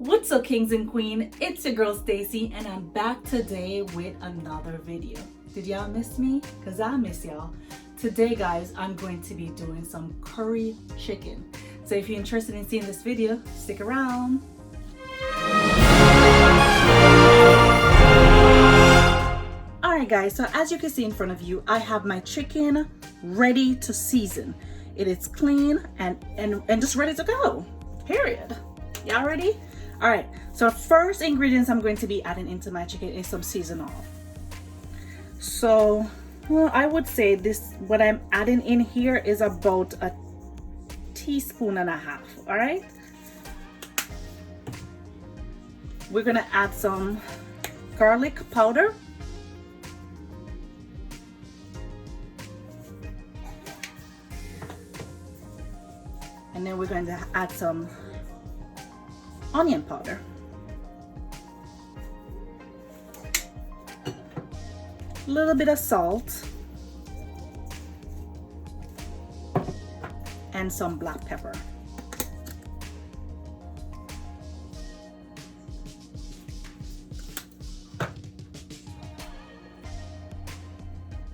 What's up, kings and queen? It's your girl Stacy, and I'm back today with another video. Did y'all miss me? Because I miss y'all. Today, guys, I'm going to be doing some curry chicken. So if you're interested in seeing this video, stick around. Alright guys, so as you can see in front of you, I have my chicken ready to season. It is clean and just ready to go, period. Y'all ready? All right, so first ingredients I'm going to be adding into my chicken is some seasoning oil. So, well, I would say this, what I'm adding in here is about a teaspoon and a half, all right? We're gonna add some garlic powder. And then we're going to add some onion powder. A little bit of salt. And some black pepper.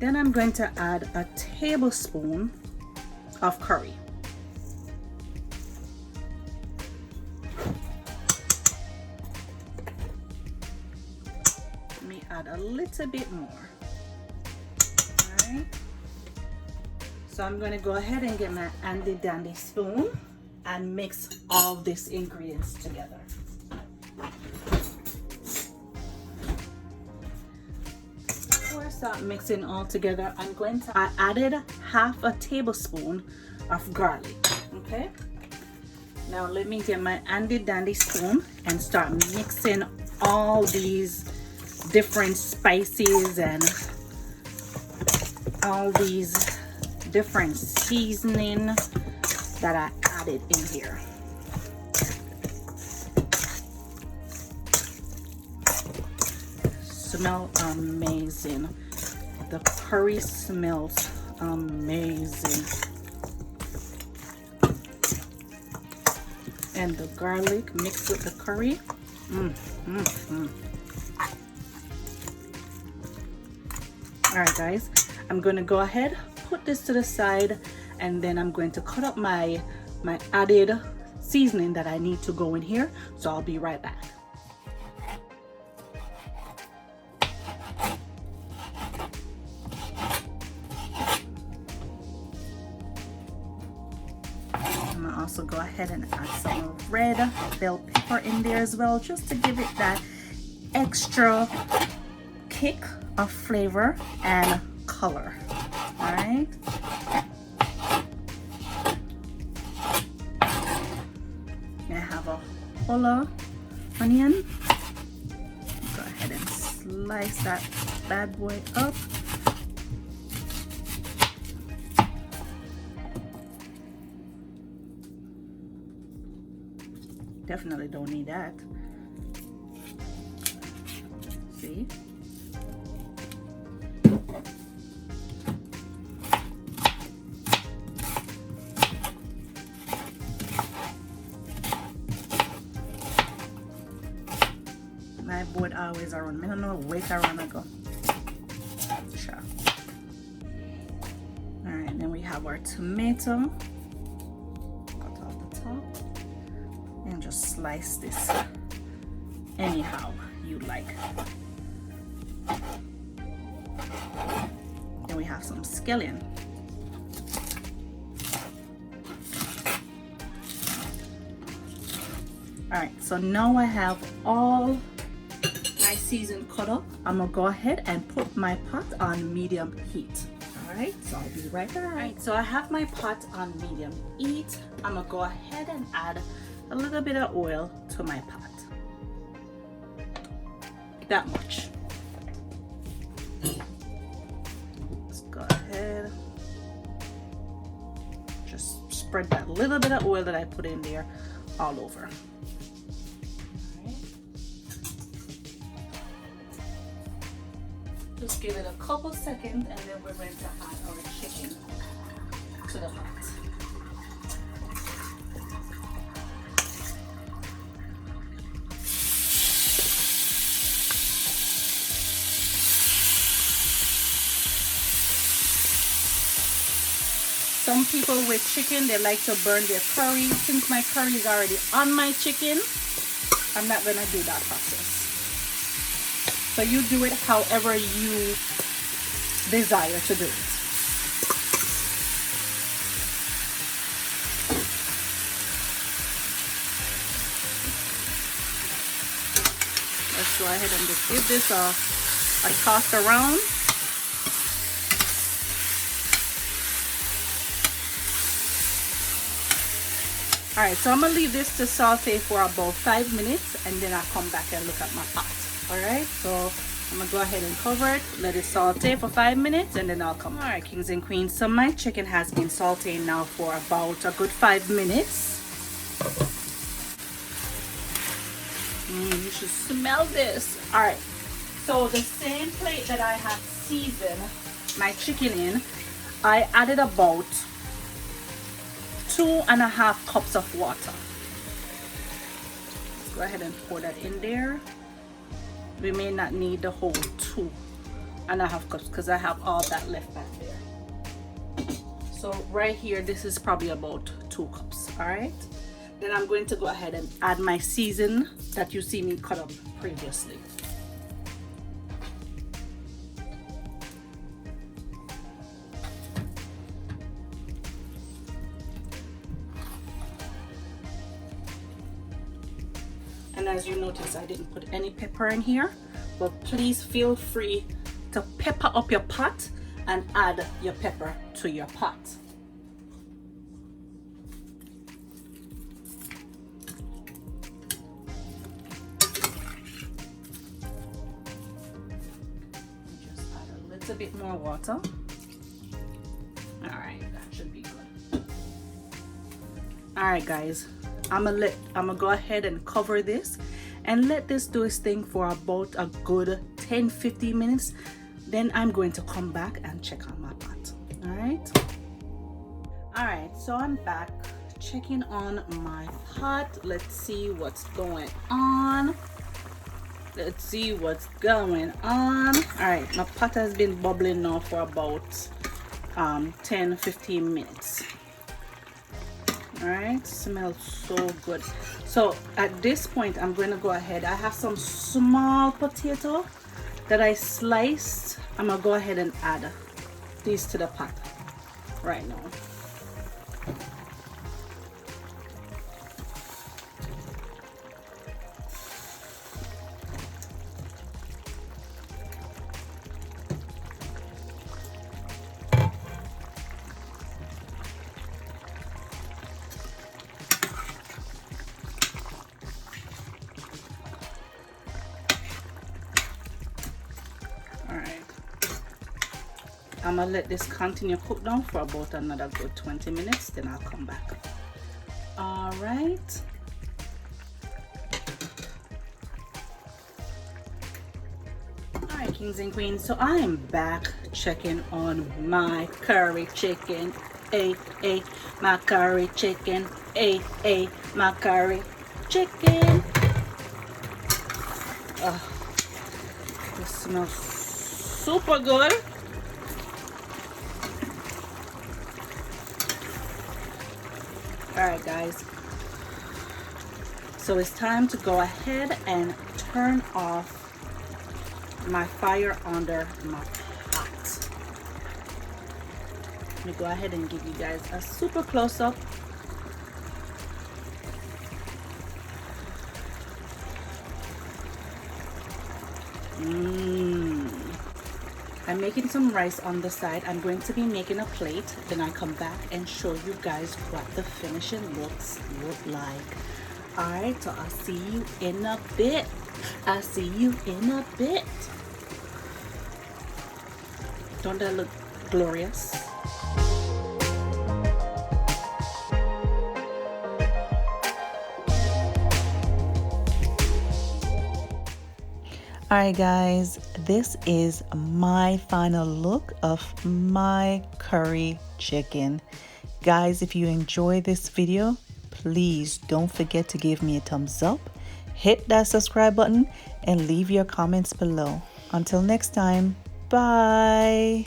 Then I'm going to add a tablespoon of curry. Add a little bit more. All right, so I'm going to go ahead and get my handy dandy spoon and mix all these ingredients together. Before I start mixing all together, I added half a tablespoon of garlic. Okay, now let me get my handy dandy spoon and start mixing all these different spices and all these different seasoning that I added in here. Smell amazing. The curry smells amazing. And the garlic mixed with the curry. All right guys, I'm going to go ahead, put this to the side, and then I'm going to cut up my added seasoning that I need to go in here. So I'll be right back. I'm going to also go ahead and add some red bell pepper in there as well, just to give it that extra kick of flavor and color. All right, I have a whole onion. Go ahead and slice that bad boy up. Definitely don't need that. See? My board always around. I don't know wait around I go. Sure. Alright, then we have our tomato. Cut off the top. And just slice this anyhow you like. Then we have some scallion. Alright, so now I have all my season cut up. I'm gonna go ahead and put my pot on medium heat. Alright, so I'll be right back. Alright, so I have my pot on medium heat. I'm gonna go ahead and add a little bit of oil to my pot. That much. Let's go ahead. Just spread that little bit of oil that I put in there all over. Just give it a couple seconds and then we're going to add our chicken to the pot. Some people with chicken, they like to burn their curry. Since my curry is already on my chicken, I'm not gonna do that process. So you do it however you desire to do it. Let's go ahead and just give this a toss around. All right, so I'm gonna leave this to saute for about 5 minutes, and then I'll come back and look at my pot. All right, so I'm gonna go ahead and cover it, let it saute for 5 minutes, and then I'll come. All right, kings and queens, so my chicken has been sauteing now for about a good 5 minutes. You should smell this. All right, so the same plate that I had seasoned my chicken in, I added about 2.5 cups of water. Let's go ahead and pour that in there. We may not need the whole 2.5 cups because I have all that left back there. So right here, this is probably about 2 cups. All right, then I'm going to go ahead and add my season that you see me cut up previously. And as you notice, I didn't put any pepper in here, but please feel free to pepper up your pot and add your pepper to your pot. Just add a little bit more water. All right, that should be good. All right, guys. I'm gonna go ahead and cover this and let this do its thing for about a good 10-15 minutes. Then I'm going to come back and check on my pot. All right, so I'm back checking on my pot. Let's see what's going on. All right, my pot has been bubbling now for about 10-15 minutes. All right, smells so good. So at this point, I'm going to go ahead. I have some small potato that I sliced. I'm gonna go ahead and add these to the pot right now. I'm gonna let this continue cook down for about another good 20 minutes, then I'll come back. All right. All right, kings and queens, so I am back checking on my curry chicken. My curry chicken. My curry chicken. This smells super good. All right, guys, so it's time to go ahead and turn off my fire under my pot. Let me go ahead and give you guys a super close-up. I'm making some rice on the side. I'm going to be making a plate, then I come back and show you guys what the finishing looks like. All right, so I'll see you in a bit. Don't that look glorious? Alright guys, this is my final look of my curry chicken. Guys, if you enjoy this video, please don't forget to give me a thumbs up, hit that subscribe button, and leave your comments below. Until next time, bye!